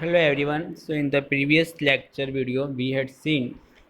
Hello everyone. So in the previous lecture video we had seen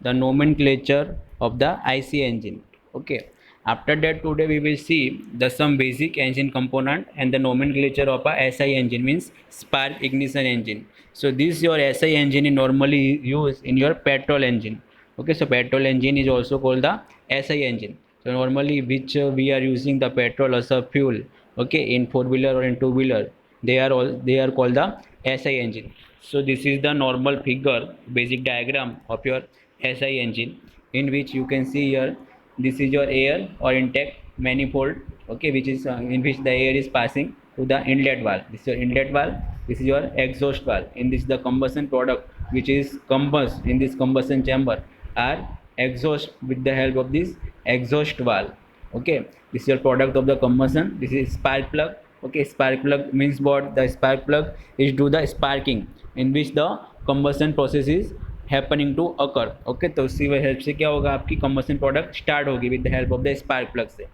the nomenclature of the IC engine. Okay. After that today we will see the some basic engine component and the nomenclature of a SI engine means spark ignition engine. So this your SI engine is normally used in your petrol engine. Okay. So petrol engine is also called the SI engine. So normally which we are using the petrol as a fuel. Okay. In four wheeler or in two wheeler they are called the SI engine. So this is the normal figure, basic diagram of your SI engine, in which you can see here. This is your air or intake manifold, okay, which is in which the air is passing to the inlet valve. This is your inlet valve. This is your exhaust valve. In this, the combustion product which is combust in this combustion chamber are exhaust with the help of this exhaust valve. Okay, this is your product of the combustion. This is spark plug. Okay, spark plug means what? The spark plug is do the sparking in which the combustion process is happening to occur. Okay, तो उसी help से क्या होगा, आपकी combustion product start होगी with the help of the spark plug से.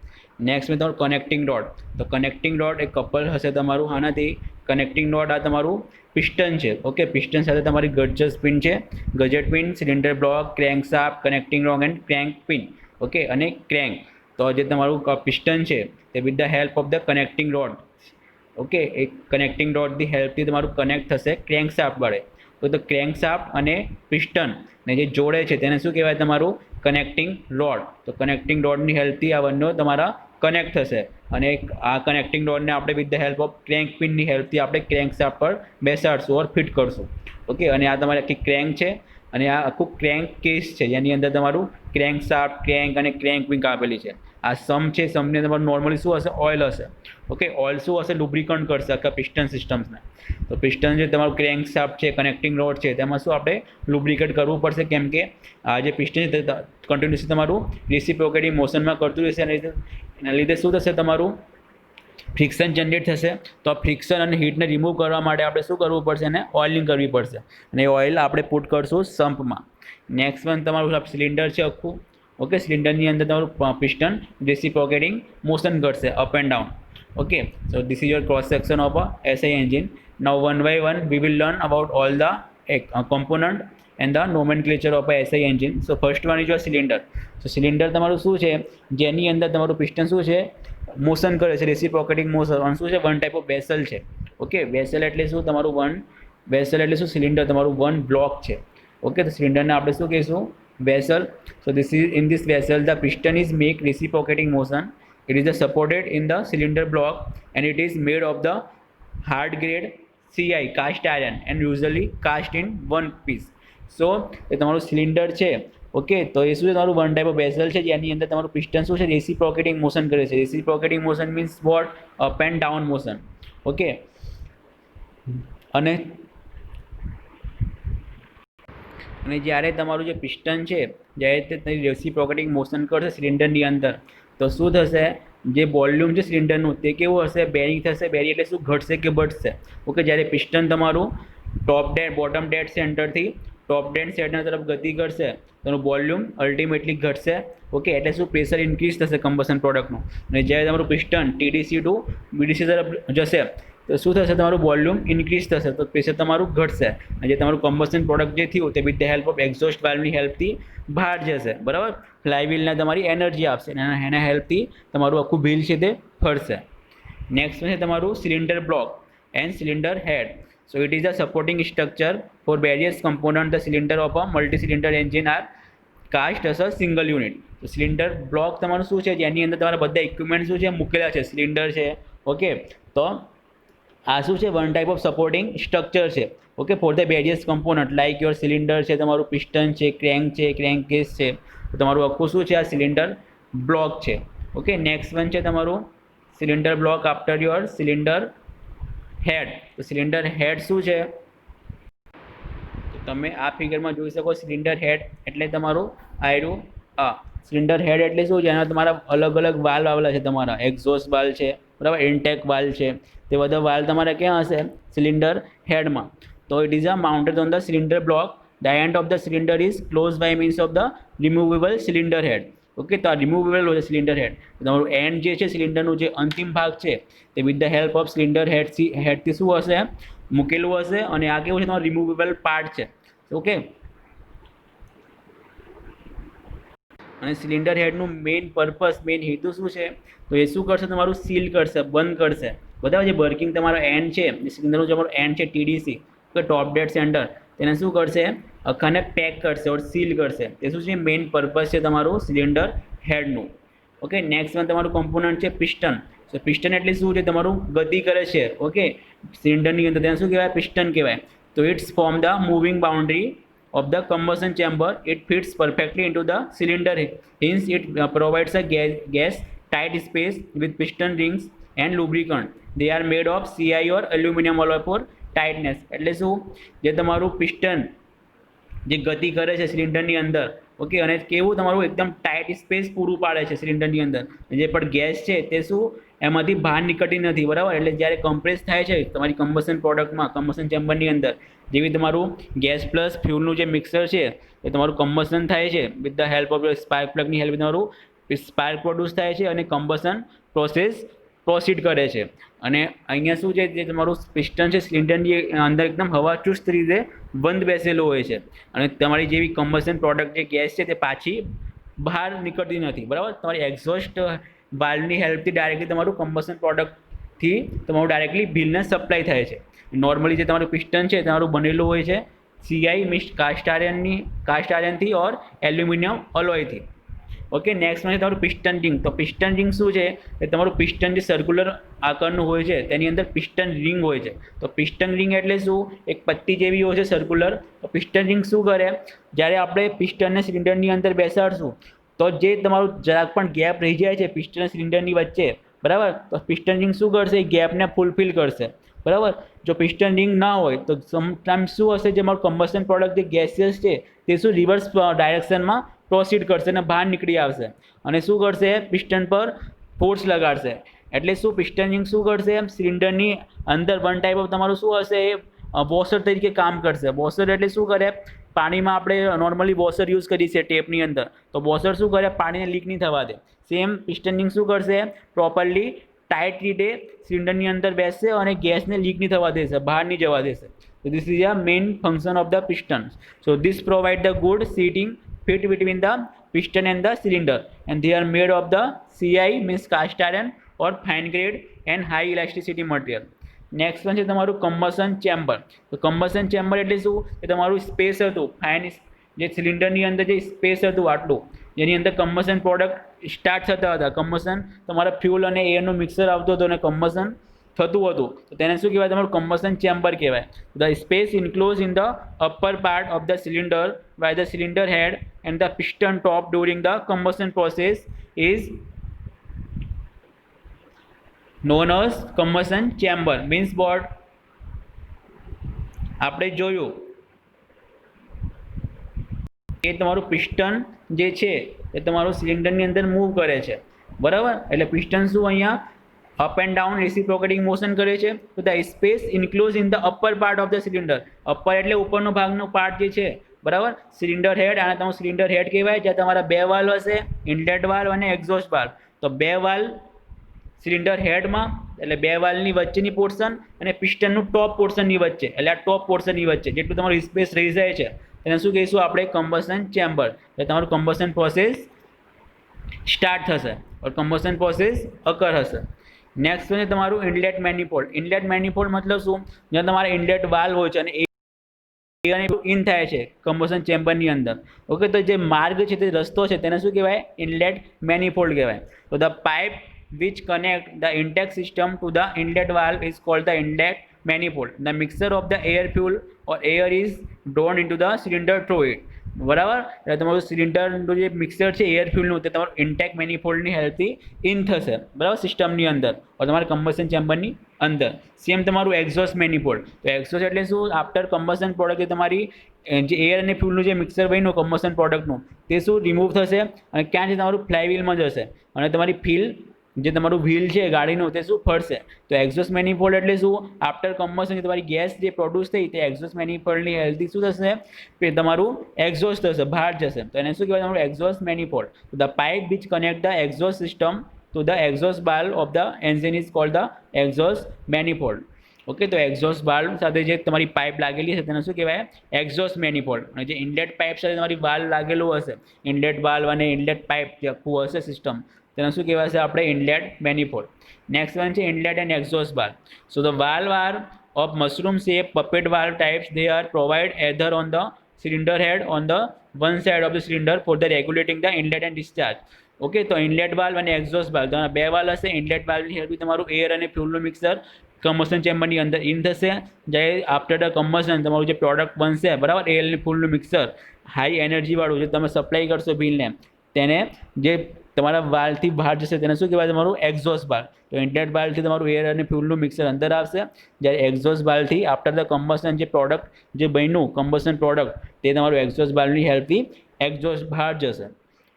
Next में તમારું કનેક્ટિંગ રોડ. તો કનેક્ટિંગ રોડ એક કપલ હશે તમારું આનાથી. કનેક્ટિંગ રોડ આ તમારું પિસ્ટન છે. ઓકે, પિસ્ટન સાથે તમારી ગજેટ પિન છે. Gudgeon pin, cylinder block, crank shaft, connecting rod and crank pin. Okay, અને ક્રેન્ક. તો જે તમારું પિસ્ટન છે તે with the help of the connecting rod. Okay, એક કનેક્ટિંગ રોડની હેલ્પથી તમારું કનેક્ટ થશે ક્રેન્ક શાફ્ટ વડે. તો ક્રેન્ક શાફ્ટ અને પિસ્ટન ને જે જોડે છે તેને શું કહેવાય? તમારું કનેક્ટિંગ રોડ. તો કનેક્ટિંગ રોડની હેલ્પથી આ બંને તમારા કનેક્ટ થશે અને આ કનેક્ટિંગ રોડને આપણે with the help of crank પિનની હેલ્પથી આપણે ક્રેન્ક શાફ્ટ પર બેસાડશું ઓર ફિટ કરશું. ઓકે, અને આ તમારી આખી ક્રેન્ક છે અને આ આખું ક્રેન્ક કેસ છે જેની અંદર તમારું ક્રેન્ક શાફ્ટ, ક્રેન્ક અને ક્રેન્ક પિન આપેલી છે. આ સમ છે, સમને તમારું નોર્મલી શું હશે? ઓઇલ હશે. ઓકે, ઓઇલ શું હશે? લુબ્રિકન્ટ કરશે આખા પિસ્ટન સિસ્ટમ્સને. તો પિસ્ટન જે તમારું ક્રેન્ક શાફ્ટ છે, કનેક્ટિંગ રોડ છે, તેમાં શું આપણે લુબ્રિકેટ કરવું પડશે, કેમ કે આ જે પિસ્ટન છે તે કન્ટિન્યુઅસલી તમારું રેસિપ્રોકેટિંગ મોશનમાં કરતું રહેશે અને એના લીધે શું થશે? તમારું ફ્રિક્શન જનરેટ થશે. તો આ ફ્રિક્શન અને હીટને રિમૂવ કરવા માટે આપણે શું કરવું પડશે? એને ઓઇલિંગ કરવી પડશે અને એ ઓઇલ આપણે પુટ કરશું સમ્પમાં. નેક્સ્ટ વન તમારું સિલિન્ડર છે આખું. ઓકે, સિલિન્ડરની અંદર તમારું પિસ્ટન રેસિપ્રોકેટિંગ મોશન કરશે up and down. Okay, so this is your cross section of a SI engine. Now one by one we will learn about all the component and the nomenclature of a SI engine. So first one is your cylinder. So cylinder તમારું શું છે? જેની અંદર તમારું piston શું છે? Motion કરે છે, રેસિપ્રોકેટિંગ મોશન. અને શું છે? વન ટાઈપ ઓફ વેસલ છે. ઓકે, વેસલ એટલે શું? તમારું વન વેસલ એટલે શું? સિલિન્ડર તમારું વન બ્લોક છે. ઓકે, તો સિલિન્ડરને આપણે શું કહીશું? Vessel. So this is in this vessel the piston is make reciprocating motion. It is supported in the cylinder block and it is made of the hard grade CI cast iron and usually cast in one piece. So એ તમારું cylinder છે. Okay, તો એ શું છે? તમારું one type of vessel છે જેની અંદર તમારું પિસ્ટન શું છે? રેસિપ્રોકેટિંગ મોશન કરે છે. Reciprocating motion means what? Up and down motion. Okay, અને જ્યારે તમારું જે પિસ્ટન છે જ્યારે તે રેસિપ્રોકેટિંગ મોશન કરશે સિલિન્ડરની અંદર, તો શું થશે? જે વોલ્યુમ છે સિલિન્ડરનું તે કેવું હશે? બેરિંગ થશે. બેરી એટલે શું? ઘટશે કે બઢશે? ઓકે, જ્યારે પિસ્ટન તમારું ટોપ ડેડ બોટમ ડેડ સેન્ટરથી ટોપ ડેડ સેન્ટર તરફ ગતિ કરશે તો એનું વોલ્યુમ અલ્ટિમેટલી ઘટશે. ઓકે, એટલે શું? પ્રેશર ઇન્ક્રીઝ થશે કમ્બશન પ્રોડક્ટનું. અને જ્યારે તમારું પિસ્ટન TDC ટુ BDC તરફ જશે તો શું થશે? તમારું વોલ્યુમ ઇન્ક્રીઝ થશે, તો પ્રેશર તમારું ઘટશે. અને જે તમારું કમ્બશન પ્રોડક્ટ જે થયું તે with the help of exhaust વાલ્વની હેલ્પથી બહાર જશે. બરાબર, ફ્લાયવ્હીલને તમારી એનર્જી આપશે અને એના હેલ્પથી તમારું આખું વ્હીલ છે તે ફરશે. નેક્સ્ટ છે તમારું cylinder block and cylinder head. So it is a supporting structure for various components. The cylinder of a multi-cylinder engine are cast as a single unit. તો સિલિન્ડર બ્લોક તમારું શું છે? જેની અંદર તમારા બધા ઇક્વિપમેન્ટ શું છે? મૂકેલા છે. સિલિન્ડર છે. ઓકે, તો આ શું છે? One type of supporting structure છે. Okay, for the various component like your cylinder છે, તમારું પિસ્ટન છે, ક્રેન્ક છે, ક્રેન્ક કેસ છે. તો તમારું આખું શું છે? આ સિલિન્ડર બ્લોક છે. ઓકે, નેક્સ્ટ વન છે તમારું cylinder block after your cylinder head. તો સિલિન્ડર હેડ શું છે? તો તમે આ ફિગરમાં જોઈ શકો. સિલિન્ડર હેડ એટલે તમારું આયરું આ સિલિન્ડર હેડ એટલે શું? જેના તમારા અલગ અલગ વાલ્વ આવેલા છે. તમારા એક્ઝોસ્ટ વાલ્વ છે, બરાબર, ઇન્ટેક વાલ્વ છે, તે બધા વાલ્વ તમારા ક્યાં હશે? સિલિન્ડર હેડમાં. તો it is a mounted on the cylinder block. The end of the cylinder is close by means of the removable cylinder head. Okay, તો આ રિમૂવેબલ હોય છે સિલિન્ડર હેડ. તમારું એન્ડ જે છે સિલિન્ડરનું જે અંતિમ ભાગ છે તે with the help of cylinder હેડથી શું હશે? મૂકેલું હશે અને આ કેવું છે તમારું રિમૂવેબલ પાર્ટ છે. ઓકે, અને સિલિન્ડર હેડનું મેઇન પર્પસ, મેઇન હેતુ શું છે? તો એ શું કરશે? તમારું સીલ કરશે, બંધ કરશે. બરાબર, જે વર્કિંગ તમારો એન્ડ છે, સિલિન્ડરનું જે તમારો એન્ડ છે ટીડીસી કે ટોપ ડેડ સેન્ટર, તેને શું કરશે? અખાને પેક કરશે ઓર સીલ કરશે. એ શું છે? મેઇન પર્પસ છે તમારું સિલિન્ડર હેડનું. ઓકે, નેક્સ્ટ વન તમારું કમ્પોનન્ટ છે પિસ્ટન. તો પિસ્ટન એટલે શું છે? તમારું ગતિ કરે છે. ઓકે, સિલિન્ડરની અંદર તેને શું કહેવાય? પિસ્ટન કહેવાય. તો it's form the moving boundary of the combustion chamber. It fits perfectly into the cylinder, hence it provides a gas tight space with piston rings and lubricant. They are made of CI or aluminum alloy for tightness. એટલે શું? જે તમારું piston જે ગતિ કરે છે સિલિન્ડરની અંદર, ઓકે, અને કેવું તમારું એકદમ ટાઈટ સ્પેસ પૂરું પાડે છે સિલિન્ડરની અંદર. જે પણ ગેસ છે તે શું એમાંથી બહાર નીકળતી નથી. બરાબર, એટલે જ્યારે કમ્પ્રેસ થાય છે તમારી કમ્બશન પ્રોડક્ટમાં, કમ્બશન ચેમ્બરની અંદર, જેવી તમારું ગેસ પ્લસ ફ્યુલનું જે મિક્સર છે એ તમારું કમ્બશન થાય છે with the help of spark પ્લગની હેલ્પ તમારું સ્પાર્ક પ્રોડ્યુસ થાય છે અને કમ્બશન પ્રોસેસ પ્રોસીડ કરે છે. અને અહીંયા શું છે? જે તમારું પિસ્ટન છે સિલિન્ડરની અંદર એકદમ હવાચુસ્ત રીતે બંધ બેસેલો હોય છે અને તમારી જેવી કમ્બશન પ્રોડક્ટ જે ગેસ છે તે પાછી બહાર નીકળતી નથી. બરાબર, તમારી એક્ઝોસ્ટ વાલ્વની હેલ્પથી ડાયરેક્ટલી તમારું કમ્બશન પ્રોડક્ટથી તમારું ડાયરેક્ટલી વ્હીલને સપ્લાય થાય છે. નોર્મલી જે તમારું પિસ્ટન છે તમારું બનેલું હોય છે સીઆઈ મીન્સ કાસ્ટ આયર્નથી ઓર એલ્યુમિનિયમ અલોયથી. ઓકે, નેક્સ્ટમાં છે તમારું પિસ્ટન રિંગ. તો પિસ્ટન રિંગ શું છે? એ તમારું પિસ્ટન જે સર્ક્યુલર આકારનું હોય છે તેની અંદર પિસ્ટન રિંગ હોય છે. તો પિસ્ટન રિંગ એટલે શું? એક પટ્ટી જેવી હોય છે સર્ક્યુલર. તો પિસ્ટન રિંગ શું કરે? જ્યારે આપણે પિસ્ટનને સિલિન્ડરની અંદર બેસાડશું તો જે તમારું જરાક પણ ગેપ રહી જાય છે પિસ્ટન સિલિન્ડરની વચ્ચે, બરાબર, તો પિસ્ટન રિંગ શું કરશે? એ ગેપને ફૂલફિલ કરશે. બરાબર, જો પિસ્ટન રિંગ ના હોય તો સમટાઈમ્સ શું હશે? જે મારું કમ્બશન પ્રોડક્ટ જે ગેસિયસ છે તે શું રિવર્સ ડાયરેક્શનમાં પ્રોસીડ કરશે અને બહાર નીકળી આવશે અને શું કરશે? પિસ્ટન પર ફોર્સ લગાડશે. એટલે શું? પિસ્ટન રિંગ શું કરશે? સિલિન્ડરની અંદર વન ટાઈપ ઓફ તમારું શું હશે? એ વોશર તરીકે કામ કરશે. વોશર એટલે શું કરે? પાણીમાં આપણે નોર્મલી વોશર યુઝ કરીએ છીએ ટેપની અંદર, તો વોશર શું કરે? પાણીને લીક નહીં થવા દે. સેમ પિસ્ટન રિંગ શું કરશે? પ્રોપરલી ટાઈટ રીતે સિલિન્ડરની અંદર બેસશે અને ગેસને લીક નહીં થવા દેશે, બહાર નહીં જવા દેશે. So this is a main function of the pistons. So this provide the good seating fit between the piston and the cylinder, and they are made of the CI means cast iron or fine grade and high elasticity material. Next one છે તમારું combustion chamber. તો combustion chamber એટલે શું? કે તમારું space હતું fine, જે સિલિન્ડરની અંદર જે સ્પેસ હતું આટલું, જેની અંદર કમ્બશન પ્રોડક્ટ સ્ટાર્ટ થતા હતા, કમ્બશન તમારા ફ્યુલ અને એરનું મિક્સર આવતું હતું અને કમ્બશન થતું હતું, તો તેને શું કહેવાય? તમારું કમ્બશન ચેમ્બર કહેવાય. The space enclose in the upper part of the cylinder by the cylinder head and the piston top during the combustion process is known as combustion chamber. means what? આપણે જોયું કે તમારું piston જે છે એ તમારું સિલિન્ડરની અંદર મૂવ કરે છે. બરાબર, એટલે પિસ્ટન શું અહીંયા up and down reciprocating motion કરે છે. તો the space enclose in the upper part of the cylinder. Upper એટલે ઉપરનો ભાગનો પાર્ટ જે છે, બરાબર, સિલિન્ડર હેડ. આને તમારું સિલિન્ડર હેડ કહેવાય. જ્યાં તમારા બે વાલ્વ હશે, ઇનલેટ વાલ્વ અને એક્ઝોસ્ટ વાલ્વ. તો બે વાલ્વ સિલિન્ડર હેડમાં એટલે બે વાલ્વની વચ્ચેની પોર્શન અને પિસ્ટનનું ટોપ પોર્શનની વચ્ચે, એટલે આ ટોપ પોર્શનની વચ્ચે જેટલું તમારું સ્પેસ રહી જાય છે તેને શું કહીશું આપણે? Combustion chamber. એટલે તમારું કમ્બશન પ્રોસેસ સ્ટાર્ટ થશે ઓર કમ્બશન પ્રોસેસ અકર હશે. નેક્સ્ટ છે તમારું ઇનલેટ મેનિફોલ્ડ. ઇનલેટ મેનિફોલ્ડ મતલબ શું? જ્યાં તમારા ઇનલેટ વાલ્વ હોય છે અને ઇન થાય છે કમ્બશન ચેમ્બરની અંદર. ઓકે, તો જે માર્ગ છે તે રસ્તો છે તેને શું કહેવાય? ઇનલેટ મેનિફોલ્ડ કહેવાય. તો the pipe which connect the intake system to the inlet valve is called the inlet manifold. The mixture of the air fuel or air is drawn into the cylinder through it. બરાબર, એટલે તમારું સિલિન્ડરનું જે mixer છે air ફ્યુલનું તે તમારું intake મેનિફોલ્ડની હેલ્પથી in થશે, બરાબર, સિસ્ટમની અંદર or તમારા કમ્બશન ચેમ્બરની અંદર. સેમ તમારું એક્ઝોસ્ટ મેનિફોલ્ડ. તો એક્ઝોસ્ટ એટલે શું? આફ્ટર કમ્બશન પ્રોડક્ટ તમારી જે એર અને ફ્યુલનું જે મિક્સર બન્યું કમ્બશન પ્રોડક્ટનું તે શું રિમૂવ થશે અને ક્યાં છે? તમારું ફ્લાયવ્હીલમાં જશે અને તમારી ફીલ જે તમારું વ્હીલ છે ગાડીનું તે શું ફરશે. તો એક્ઝોસ્ટ મેનિફોલ્ડ એટલે શું? આફ્ટર કમ્બશન તમારી ગેસ જે પ્રોડ્યુસ થઈ તે એક્ઝોસ્ટ મેનિફોલ્ડની હેલ્પથી શું થશે? તમારું એક્ઝોસ્ટ થશે, બહાર જશે. તો એને શું કહેવાય? તમારું એક્ઝોસ્ટ મેનિફોલ્ડ. તો the pipe which connect the exhaust system to the exhaust valve of the engine is called the exhaust manifold. Okay, તો એક્ઝોસ્ટ વાલ્વ સાથે જે તમારી પાઇપ લાગેલી હશે તેને શું કહેવાય? Exhaust manifold. અને જે ઇનલેટ પાઇપ સાથે તમારી વાલ્વ લાગેલું હશે, ઇનલેટ વાલ્વ અને ઇનલેટ પાઇપ જે આખું હશે સિસ્ટમ, તેને શું કહેવાશે આપણે? Inlet manifold. નેક્સ્ટ વન છે inlet and exhaust valve. So the valve are of mushroom shape puppet valve types. They are provided either on the cylinder head on the one side of the cylinder for the regulating the inlet and discharge. Okay, તો inlet valve અને exhaust valve, તમારા બે valve હશે. Inlet વાલ્વની હેલ્પથી તમારું air અને ફ્યુલનું mixer combustion ચેમ્બરની અંદર in થશે. જ્યારે આફ્ટર ધ કમ્બશન તમારું જે પ્રોડક્ટ બનશે, બરાબર, એર અને ફ્યુલનું મિક્સર હાઈ એનર્જીવાળું જે તમે સપ્લાય કરશો બિલને, તેને જે તમારા વાલ્વથી બહાર જશે તેને શું કહેવાય? તમારું એક્ઝોસ્ટ વાલ્વ. તો ઇનલેટ વાલ્વથી તમારું એર અને ફ્યુલનું મિક્સર અંદર આવશે, જ્યારે એક્ઝોસ્ટ વાલ્વથી આફ્ટર ધ કમ્બશન જે પ્રોડક્ટ જે બન્યું કમ્બશન પ્રોડક્ટ તે તમારું એક્ઝોસ્ટ વાલ્વની હેલ્પથી એક્ઝોસ્ટ બહાર જશે.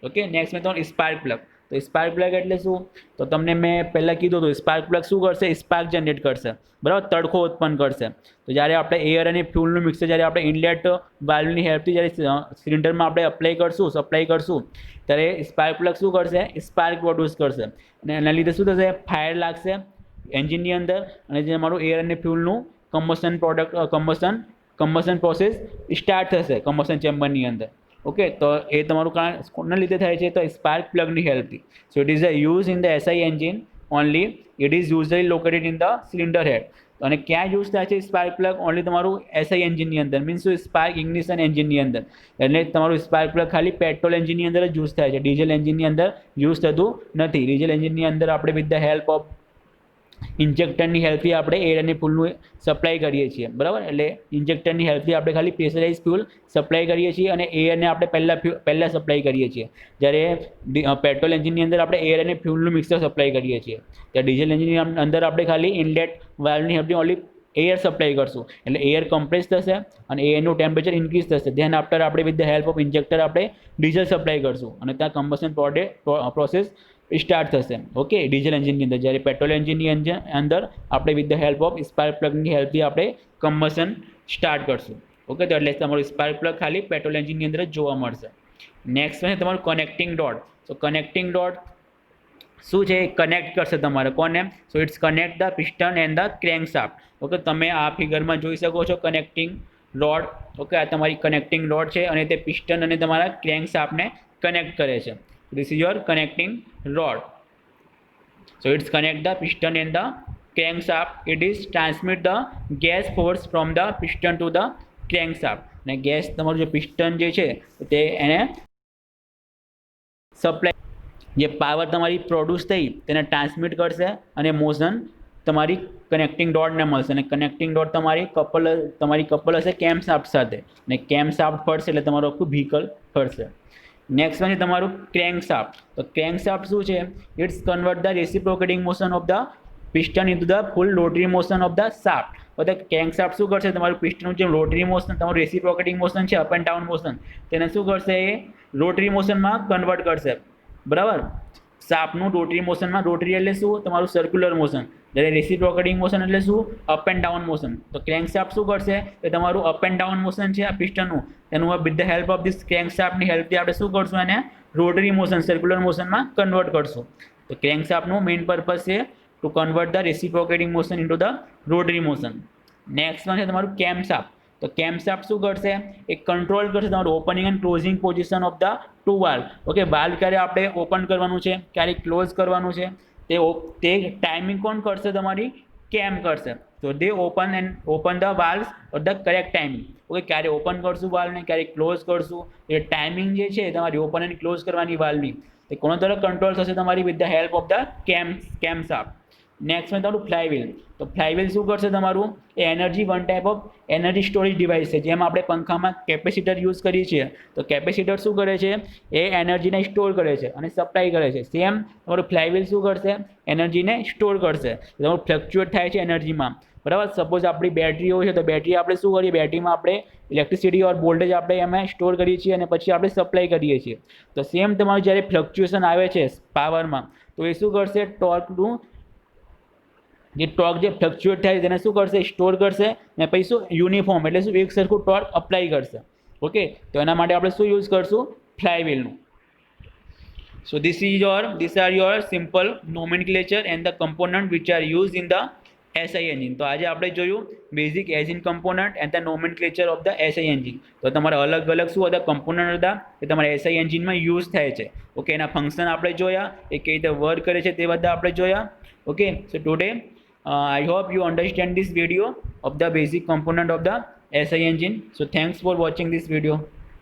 ઓકે, નેક્સ્ટ મેં તમારું સ્પાર્ક પ્લગ. તો સ્પાર્ક પ્લગ એટલે શું? તો તમને મેં પહેલાં કીધું હતું, સ્પાર્ક પ્લગ શું કરશે? સ્પાર્ક જનરેટ કરશે, બરાબર, તડકો ઉત્પન્ન કરશે. તો જ્યારે આપણે એર અને ફ્યુલનું મિક્સર જ્યારે આપણે ઇનલેટ વાલ્વની હેલ્પથી જ્યારે સિલિન્ડરમાં આપણે અપ્લાય કરશું, સપ્લાય કરશું, ત્યારે સ્પાર્ક પ્લગ શું કરશે? સ્પાર્ક પ્રોડ્યુસ કરશે. અને એના લીધે શું થશે? ફાયર લાગશે એન્જિનની અંદર, અને જે અમારું એર અને ફ્યુલનું કમ્બશન પ્રોસેસ સ્ટાર્ટ થશે કમ્બશન ચેમ્બરની અંદર. ઓકે, તો એ તમારું કારણ કોના લીધે થાય છે? તો સ્પાર્ક પ્લગની હેલ્પથી. So it is use in the SI engine only. It is usually located in the cylinder head. અને ક્યાં યુઝ થાય છે સ્પાર્ક પ્લગ? ઓનલી તમારું એસઆઈ એન્જિનની અંદર, મીન્સ સ્પાર્ક ઇગ્નિશન એન્જિનની અંદર. એટલે તમારું સ્પાર્ક પ્લગ ખાલી પેટ્રોલ એન્જિનની અંદર જ યુઝ થાય છે, ડીઝલ એન્જિનની અંદર યુઝ થતું નથી. ડીઝલ એન્જિનની અંદર આપણે વિથ ધ હેલ્પ ઓફ ઇન્જેક્ટરની હેલ્પથી આપણે એર અને ફ્યુલનું સપ્લાય કરીએ છીએ, બરાબર. એટલે ઇન્જેક્ટરની હેલ્પથી આપણે ખાલી પ્રેશરાઇઝ ફ્યુલ સપ્લાય કરીએ છીએ અને એરને આપણે પહેલાં સપ્લાય કરીએ છીએ. જ્યારે પેટ્રોલ એન્જિનની અંદર આપણે એર અને ફ્યુલનું મિક્સર સપ્લાય કરીએ છીએ. ત્યારે ડીઝલ એન્જિનની અંદર આપણે ખાલી ઇનલેટ વાલ્વની હેલ્પથી ઓનલી એર સપ્લાય કરશું. એટલે એર કમ્પ્રેસ થશે અને એરનું ટેમ્પરેચર ઇન્ક્રીઝ થશે. ધેન આફ્ટર આપણે with the help of injector આપણે ડીઝલ સપ્લાય કરશું અને ત્યાં કમ્બશન પ્રોસેસ સ્ટાર્ટ થશે. ઓકે, ડીઝલ એન્જિનની અંદર. જ્યારે પેટ્રોલ એન્જિનની અંદર આપણે with the help of spark પ્લગની હેલ્પથી આપણે કમ્બશન સ્ટાર્ટ કરશું. ઓકે, તો એટલે તમારું સ્પાર્ક પ્લગ ખાલી પેટ્રોલ એન્જિનની અંદર જ જોવા મળશે. નેક્સ્ટ છે તમારું connecting rod. So connecting rod શું છે? કનેક્ટ કરશે તમારે કોને? So it's connect the piston and the crank shaft. Okay, તમે આ ફિગરમાં જોઈ શકો છો કનેક્ટિંગ રોડ. ઓકે, આ તમારી કનેક્ટિંગ રોડ છે અને તે પિસ્ટન અને તમારા ક્રેન્ક શાફ્ટને કનેક્ટ કરે છે. This is your connecting rod. So it's connect the piston and the crankshaft. It is transmit the gas force from the piston to the crankshaft. અને ગેસ તમારું જે પિસ્ટન જે છે તે એને સપ્લાય, જે પાવર તમારી પ્રોડ્યુસ થઈ તેને ટ્રાન્સમિટ કરશે અને મોશન તમારી કનેક્ટિંગ ડોટને મળશે. અને કનેક્ટિંગ ડોટ તમારી કપલ હશે કેમ શાફ્ટ સાથે, અને કેમ શાફ્ટ ફરશે એટલે તમારું આખું વ્હીકલ ફરશે. નેક્સ્ટ વન છે તમારું ક્રેન્ક શાફ્ટ. તો ક્રેન્ક શાફ્ટ શું છે? It's convert the reciprocating motion of the piston into the full rotary motion of the shaft. તો ક્રેન્ક શાફ્ટ શું કરશે? તમારું પિસ્ટનનું જે રોટરી મોશન, તમારું રેસિપ્રોકેટિંગ મોશન છે, અપ એન્ડ ડાઉન મોશન, તેને શું કરશે? એ રોટરી મોશનમાં કન્વર્ટ કરશે, બરાબર. શાફ્ટનું રોટરી મોશનમાં, રોટરી એટલે શું? તમારું સર્ક્યુલર મોશન. જ્યારે રેસિપ્રોકેટિંગ મોશન એટલે શું? Up and down motion. તો ક્રેન્ક શાફ્ટ શું કરશે? એ તમારું અપ એન્ડ ડાઉન મોશન છે આ પિસ્ટનનું, એનું with the help of this crank શાફ્ટની હેલ્પથી આપણે શું કરશું? એને રોટરી મોશન, સર્ક્યુલર મોશનમાં કન્વર્ટ કરશું. તો ક્રેન્ક શાફ્ટનું મેઇન પર્પઝ છે to convert the reciprocating motion into the rotary motion. Next one છે તમારું કેમ શાફ્ટ. તો કેમ શાફ્ટ શું કરશે? એ કંટ્રોલ કરશે તમારું opening and closing position of the two valve. Okay, valve ક્યારે આપણે ઓપન કરવાનું છે, ક્યારે ક્લોઝ કરવાનું છે, તે ટાઈમિંગ કોણ કરશે? તમારી કેમ કરશે. તો they open the valves or the correct timing. Okay, ક્યારે ઓપન કરશું વાલ્વને, ક્યારે ક્લોઝ કરશું, એ ટાઈમિંગ જે છે તમારી ઓપન એન્ડ ક્લોઝ કરવાની વાલ્વની, તે કોના દ્વારા કંટ્રોલ થશે? તમારી with the help of the cam shaft. Next માં તમારું ફ્લાયવ્હીલ. તો ફ્લાયવ્હીલ શું કરશે? તમારું એ energy, one type of energy storage device છે. જેમ આપણે પંખામાં કેપેસિટર યુઝ કરીએ છીએ, તો કેપેસિટર શું કરે છે? એ એનર્જીને સ્ટોર કરે છે અને સપ્લાય કરે છે. સેમ તમારું ફ્લાયવ્હીલ શું કરશે? એનર્જીને સ્ટોર કરશે. તમારું ફ્લક્ચ્યુએટ થાય છે એનર્જીમાં, બરાબર. સપોઝ આપણી બેટરી હોય છે, તો બેટરી આપણે શું કરીએ? બેટરીમાં આપણે ઇલેક્ટ્રિસિટી ઓર વોલ્ટેજ આપણે એમાં સ્ટોર કરીએ છીએ અને પછી આપણે સપ્લાય કરીએ છીએ. તો સેમ તમારું જ્યારે ફ્લક્ચ્યુએશન આવે છે પાવરમાં, તો એ શું કરશે? ટોર્કનું જે ટોર્ક જે ફ્લક્ચ્યુએટ થાય તેને શું કરશે? સ્ટોર કરશે અને પછી શું? યુનિફોર્મ એટલે શું? એક સરખું ટોર્ક અપ્લાય કરશે. ઓકે, તો એના માટે આપણે શું યુઝ કરશું? ફ્લાયવ્હીલનું. So these are your simple nomenclature and the component which are used in the SI engine. તો આજે આપણે જોયું basic engine component and the nomenclature of the SI engine. તો તમારે અલગ અલગ શું હતા કમ્પોનન્ટ હતા એ તમારા એસઆઈ એન્જિનમાં યુઝ થાય છે. ઓકે, એના ફંક્શન આપણે જોયા, એ કઈ રીતે વર્ક કરે છે તે બધા આપણે જોયા. Okay, so today I hope you understand this video of the basic component of the SI engine. So thanks for watching this video.